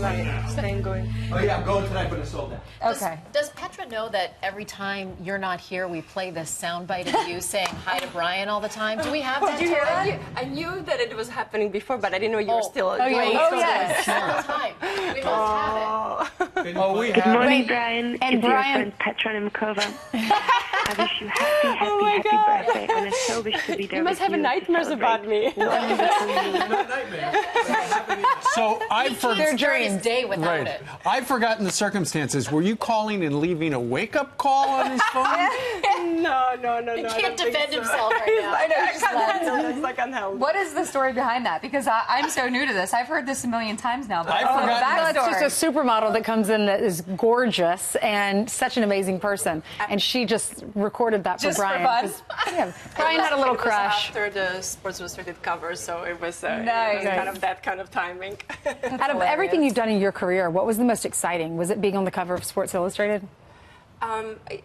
like staying going. Oh yeah, I'm going tonight, but it's sold out. Okay. Does Petra know that every time you're not here, we play this soundbite of you saying hi to Brian all the time? Do we have that? Did you hear that? I knew that it was happening before, but I didn't know you were still. Oh, yes. All the time. We must have it. Oh, we Good have morning, Wait, Brian. and It's Brian- your friend Petra Nemcova. I wish you happy birthday, and I so wish to be there. You must have nightmares about me. So I've forgotten. Start his day without it. I've forgotten the circumstances. Were you calling and leaving a wake-up call on his phone? No. He can't defend himself right now. I know, I can't handle this. I can't handle. What is the story behind that? Because I'm so new to this. I've heard this a million times now. But I've forgotten. It's just a supermodel that comes in that is gorgeous and such an amazing person. And she just recorded that Just for for Brian. fun? Yeah, Brian had a little It was crush. after the Sports Illustrated cover, so it was, Nice. kind of that kind of timing. Out of everything you've done in your career, what was the most exciting? Was it being on the cover of Sports Illustrated?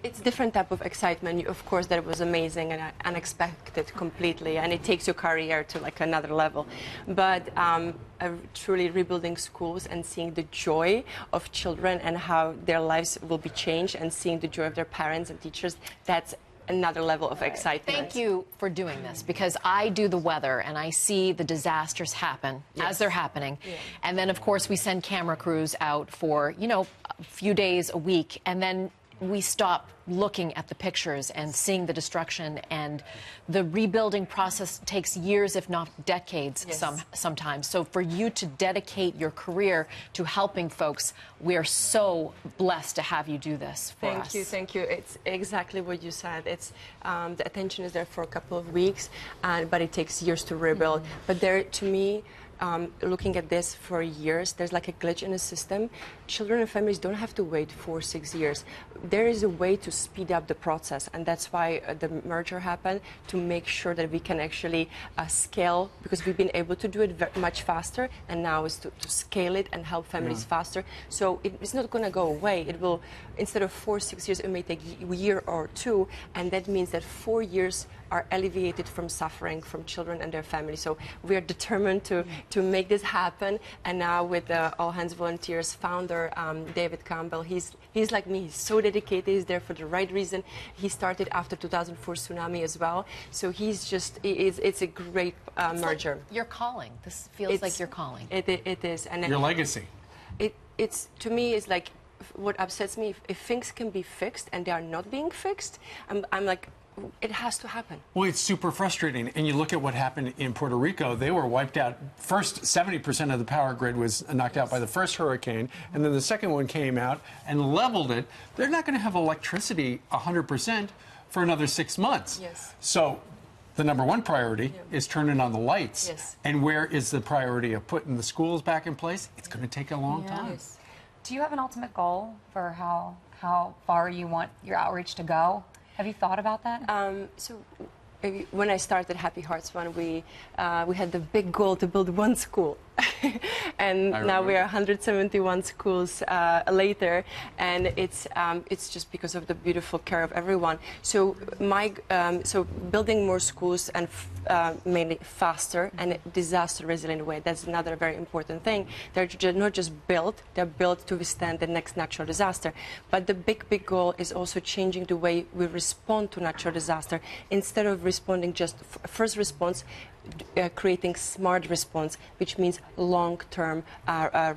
It's different type of excitement. Of course, that was amazing and unexpected completely, and it takes your career to like another level. But truly rebuilding schools and seeing the joy of children and how their lives will be changed, and seeing the joy of their parents and teachers, that's another level of excitement. Thank you for doing this, because I do the weather and I see the disasters happen as they're happening. Yeah. And then, of course, we send camera crews out for, a few days a week, and then we stop looking at the pictures and seeing the destruction, and the rebuilding process takes years, if not decades, sometimes. So for you to dedicate your career to helping folks, we are so blessed to have you do this for us. Thank you. It's exactly what you said. It's the attention is there for a couple of weeks, but it takes years to rebuild. But there, to me, looking at this for years, there's like a glitch in the system. Children and families don't have to wait 4 or 6 years. There is a way to speed up the process, and that's why the merger happened, to make sure that we can actually scale, because we've been able to do it much faster, and now is to scale it and help families faster. So it's not going to go away. It will, instead of 4 or 6 years, it may take a year or two, and that means that 4 years are alleviated from suffering from children and their families. So we are determined to make this happen. And now with the All Hands Volunteers founder, David Campbell, he's like me. He's so dedicated. He's there for the right reason. He started after 2004 tsunami as well. So he's just, it's a great merger. Like your calling. This feels like your calling. It is. And Your legacy. It's to me, it's like, what upsets me, if things can be fixed and they are not being fixed, I'm like, it has to happen. Well, it's super frustrating. And you look at what happened in Puerto Rico. They were wiped out. First, 70% of the power grid was knocked out by the first hurricane. And then the second one came out and leveled it. They're not going to have electricity 100% for another 6 months. Yes. So the number one priority is turning on the lights. Yes. And where is the priority of putting the schools back in place? It's going to take a long time. Yes. Do you have an ultimate goal for how far you want your outreach to go? Have you thought about that? So when I started Happy Hearts One, we had the big goal to build one school. And now we are 171 schools later, and it's just because of the beautiful care of everyone. So so building more schools and mainly faster and disaster resilient way. That's another very important thing. They're not just built; they're built to withstand the next natural disaster. But the big goal is also changing the way we respond to natural disaster. Instead of responding just first response, creating smart response, which means long-term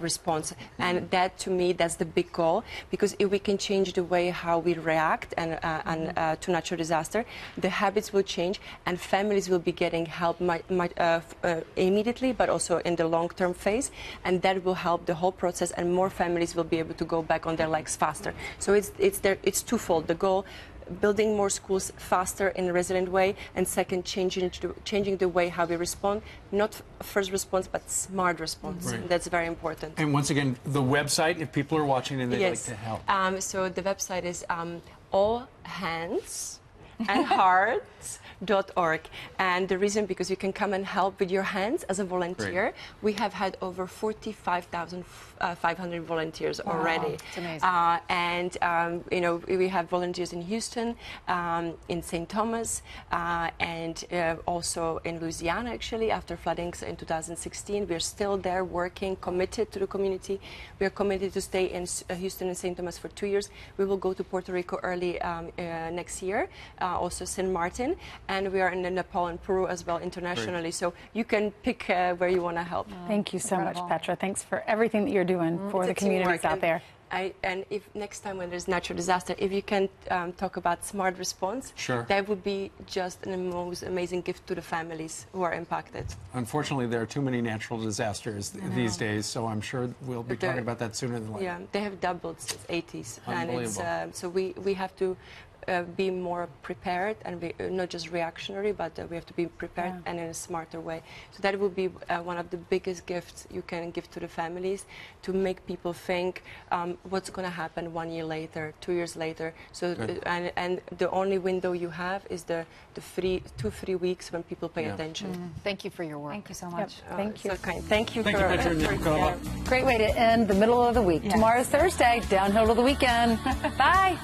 response. And that, to me, that's the big goal, because if we can change the way how we react and to natural disaster, the habits will change, and families will be getting help immediately, but also in the long-term phase, and that will help the whole process, and more families will be able to go back on their legs faster. So it's twofold. The goal, building more schools faster in a resilient way, and second, changing the way how we respond, not first response, but smart response. Right. That's very important. And once again, the website, if people are watching and they'd like to help. So the website is All Hands and hearts.org. And the reason, because you can come and help with your hands as a volunteer. Great. We have had over 45,500 volunteers already. It's amazing. You know, we have volunteers in Houston, in St. Thomas, and also in Louisiana, actually, after floodings in 2016. We're still there working, committed to the community. We are committed to stay in Houston and St. Thomas for 2 years. We will go to Puerto Rico early next year, also St. Martin, and we are in Nepal and Peru as well internationally. Great. So you can pick where you want to help. Thank you so Incredible. much, Petra. Thanks for everything that you're doing for the It's a communities teamwork, out there. And if next time when there's natural disaster, if you can talk about smart response, Sure. that would be just the most amazing gift to the families who are impacted. Unfortunately, there are too many natural disasters these days, so I'm sure we'll be talking about that sooner than later. Yeah, they have doubled since 80s, and it's Unbelievable. so we have to be more prepared and be not just reactionary, but we have to be prepared and in a smarter way. So that would be one of the biggest gifts you can give to the families, to make people think what's going to happen 1 year later, 2 years later. So and the only window you have is the 2-3 weeks when people pay attention. Thank you for your work. Thank you so much. Thank you. So kind. Thank you Thank you, Petra and Nemcova. Great way to end the middle of the week. Yes. Tomorrow's Thursday, downhill to the weekend. Bye.